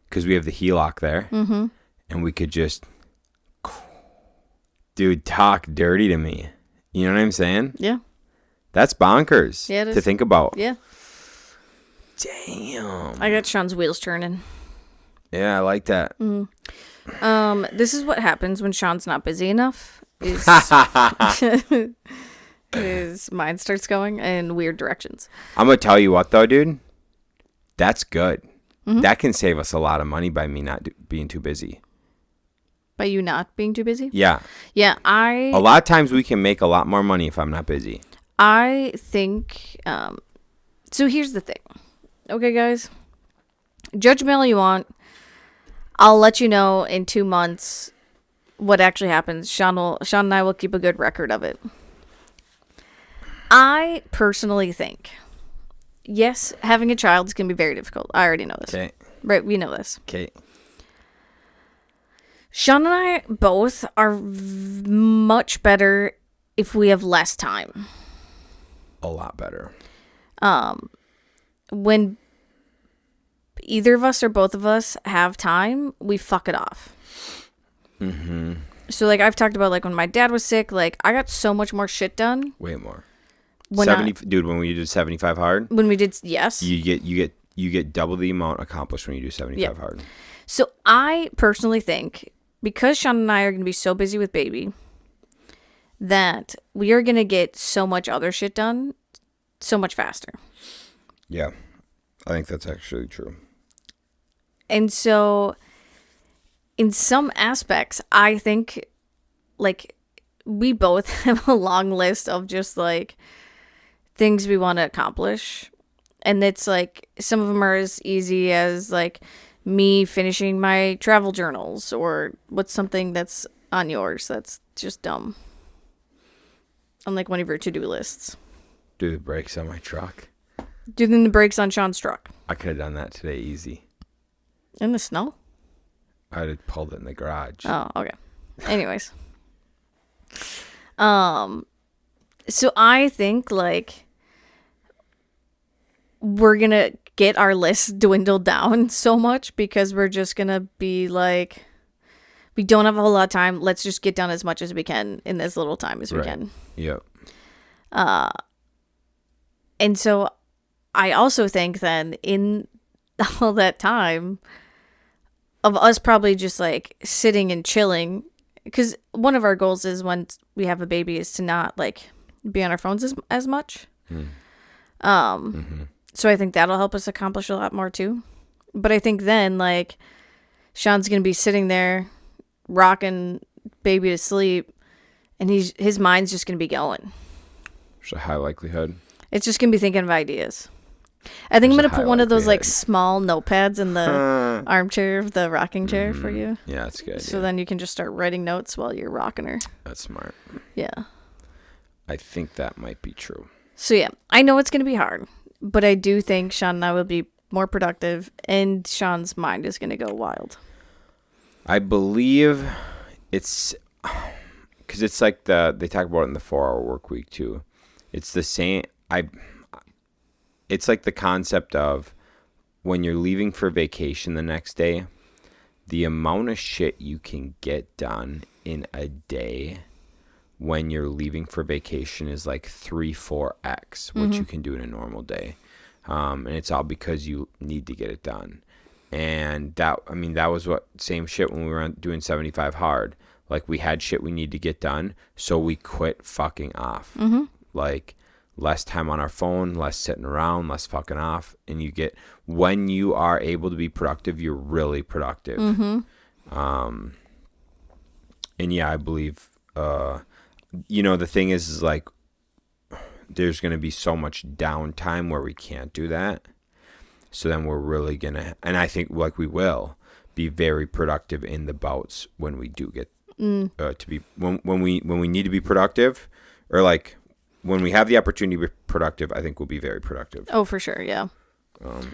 Speaker 1: Because we have the HELOC there. And we could just, dude, talk dirty to me. You know what I'm saying?
Speaker 2: Yeah.
Speaker 1: That's bonkers to think about.
Speaker 2: Yeah.
Speaker 1: Damn.
Speaker 2: I got Sean's wheels turning.
Speaker 1: Yeah, I like that.
Speaker 2: This is what happens when Sean's not busy enough. His mind starts going in weird directions.
Speaker 1: I'm going to tell you what, though, dude. That's good. That can save us a lot of money by me not being too busy.
Speaker 2: By you not being too busy?
Speaker 1: Yeah.
Speaker 2: Yeah,
Speaker 1: A lot of times we can make a lot more money if I'm not busy.
Speaker 2: I think, so here's the thing. Okay, guys? Judge me all you want. I'll let you know in 2 months what actually happens. Sean and I will keep a good record of it. I personally think, yes, having a child is going to be very difficult. I already know this.
Speaker 1: Okay.
Speaker 2: Right, we know this.
Speaker 1: Okay.
Speaker 2: Sean and I both are much better if we have less time.
Speaker 1: A lot better.
Speaker 2: When either of us or both of us have time, we fuck it off. So, like, I've talked about, like, when my dad was sick, like, I got so much more shit done.
Speaker 1: Way more.
Speaker 2: When
Speaker 1: when we did 75 hard,
Speaker 2: when we did, yes,
Speaker 1: you get double the amount accomplished when you do 75 hard.
Speaker 2: So I personally think, because Sean and I are going to be so busy with baby, that we are going to get so much other shit done so much faster.
Speaker 1: Yeah, I think that's actually true.
Speaker 2: And so, in some aspects, I think, like, we both have a long list of just, like, things we want to accomplish. And it's, like, some of them are as easy as, like, me finishing my travel journals, or what's something that's on yours that's just dumb. On, like, one of your to-do lists.
Speaker 1: Do the brakes on my truck.
Speaker 2: Doing the brakes on Sean's truck.
Speaker 1: I could have done that today easy.
Speaker 2: In the snow?
Speaker 1: I'd have pulled it in the garage.
Speaker 2: Oh, okay. Anyways. So I think, like, we're gonna get our list dwindled down so much because we're just gonna be like, we don't have a whole lot of time. Let's just get done as much as we can in as little time as we can.
Speaker 1: Yep.
Speaker 2: And so I also think then in all that time of us probably just, like, sitting and chilling, because one of our goals is when we have a baby is to not, like, be on our phones as much. So I think that'll help us accomplish a lot more too. But I think then, like, Sean's gonna be sitting there rocking baby to sleep, and his mind's just gonna be going.
Speaker 1: There's a high likelihood.
Speaker 2: It's just gonna be thinking of ideas. I think I'm gonna put one of those, like, small notepads in the armchair, the rocking chair for you.
Speaker 1: Yeah, that's good.
Speaker 2: So then you can just start writing notes while you're rocking her.
Speaker 1: That's smart.
Speaker 2: Yeah.
Speaker 1: I think that might be true.
Speaker 2: So yeah, I know it's gonna be hard, but I do think Sean and I will be more productive, and Sean's mind is gonna go wild.
Speaker 1: I believe it's because it's like they talk about it in the 4-hour work week too. It's the same. It's like the concept of when you're leaving for vacation the next day, the amount of shit you can get done in a day when you're leaving for vacation is like 3-4x what you can do in a normal day. And it's all because you need to get it done. And that was what same shit when we were doing 75 hard. Like, we had shit we need to get done, so we quit fucking off. Like, less time on our phone, less sitting around, less fucking off. And when you are able to be productive, you're really productive. yeah, I believe, the thing is like, there's going to be so much downtime where we can't do that. So then we're really going to, and I think like we will be very productive in the bouts when we do get to be, when we need to be productive, or like when we have the opportunity to be productive, I think we'll be very productive.
Speaker 2: Oh, for sure. Yeah.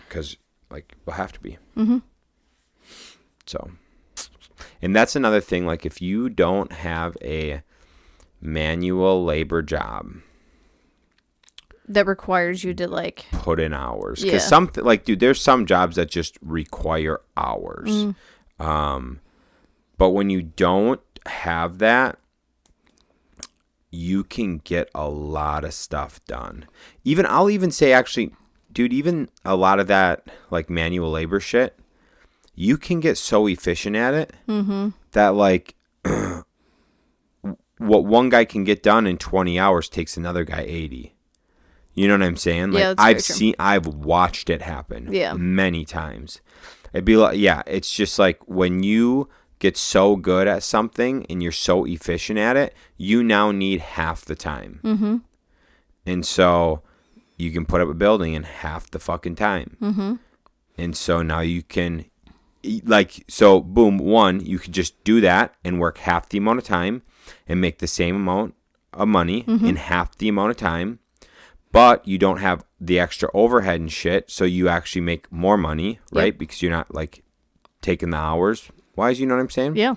Speaker 1: Because like we'll have to be. Mm-hmm. So, and that's another thing. Like if you don't have a manual labor job
Speaker 2: that requires you to like
Speaker 1: put in hours, because something like, dude, there's some jobs that just require hours. But when you don't have that, you can get a lot of stuff done. I'll even say, actually, dude, even a lot of that like manual labor shit, you can get so efficient at it that like what one guy can get done in 20 hours takes another guy 80. You know what I'm saying? Like I've watched it happen many times. It'd be like, it's just like when you get so good at something and you're so efficient at it, you now need half the time. And so you can put up a building in half the fucking time. And so now you can, like, so boom, one, you could just do that and work half the amount of time and make the same amount of money in half the amount of time. But you don't have the extra overhead and shit, so you actually make more money, right? Because you're not, like, taking the hours wise, you know what I'm saying?
Speaker 2: Yeah.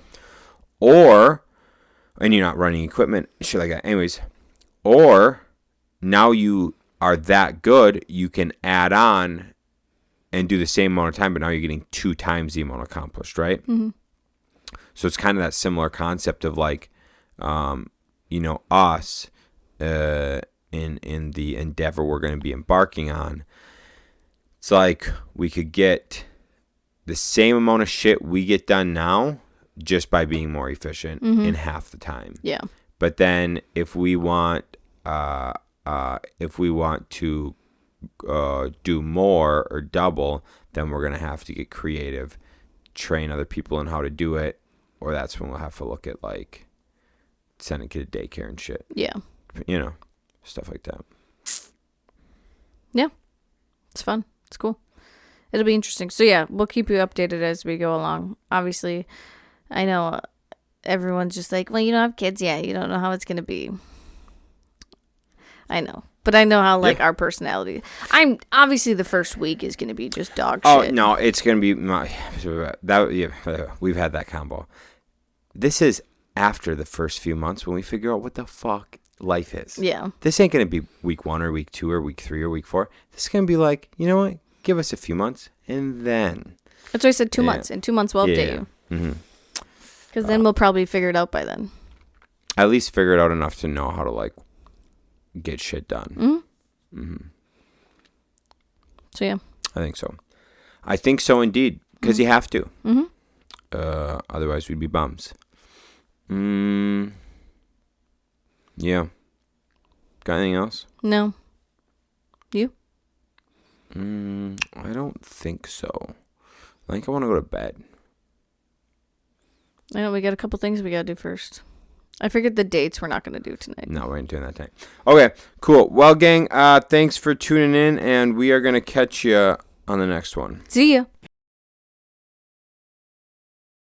Speaker 1: And you're not running equipment, shit like that. Anyways, or now you are that good, you can add on and do the same amount of time, but now you're getting 2 times the amount accomplished, right? So it's kind of that similar concept of, like, us, in the endeavor we're going to be embarking on. It's like we could get the same amount of shit we get done now just by being more efficient in half the time.
Speaker 2: Yeah.
Speaker 1: But then if we want to do more or double, then we're going to have to get creative, train other people on how to do it, or that's when we'll have to look at like sending kid to daycare and shit.
Speaker 2: Yeah.
Speaker 1: Stuff like that.
Speaker 2: Yeah. It's fun. It's cool. It'll be interesting. So yeah, we'll keep you updated as we go along. Obviously, I know everyone's just like, well, you don't have kids yet. You don't know how it's going to be. I know. But I know how, like, our personality. I'm obviously the first week is going to be just dog shit.
Speaker 1: Oh, no, it's going to be we've had that combo. This is after the first few months when we figure out what the fuck life is.
Speaker 2: Yeah.
Speaker 1: This ain't going to be week 1 or week 2 or week 3 or week 4. This is going to be like, you know what? Give us a few months and then.
Speaker 2: That's why I said 2 months. In 2 months, we'll update you. Because then we'll probably figure it out by then.
Speaker 1: At least figure it out enough to know how to, like, get shit done.
Speaker 2: So, yeah.
Speaker 1: I think so. I think so indeed. Because you have to. Otherwise, we'd be bums. Yeah. Got anything else?
Speaker 2: No. You?
Speaker 1: I don't think so. I think I want to go to bed.
Speaker 2: I know we got a couple things we got to do first. I figured the dates we're not going to do tonight.
Speaker 1: No, we ain't doing that tonight. Okay, cool. Well, gang, thanks for tuning in, and we are going to catch you on the next one.
Speaker 2: See ya.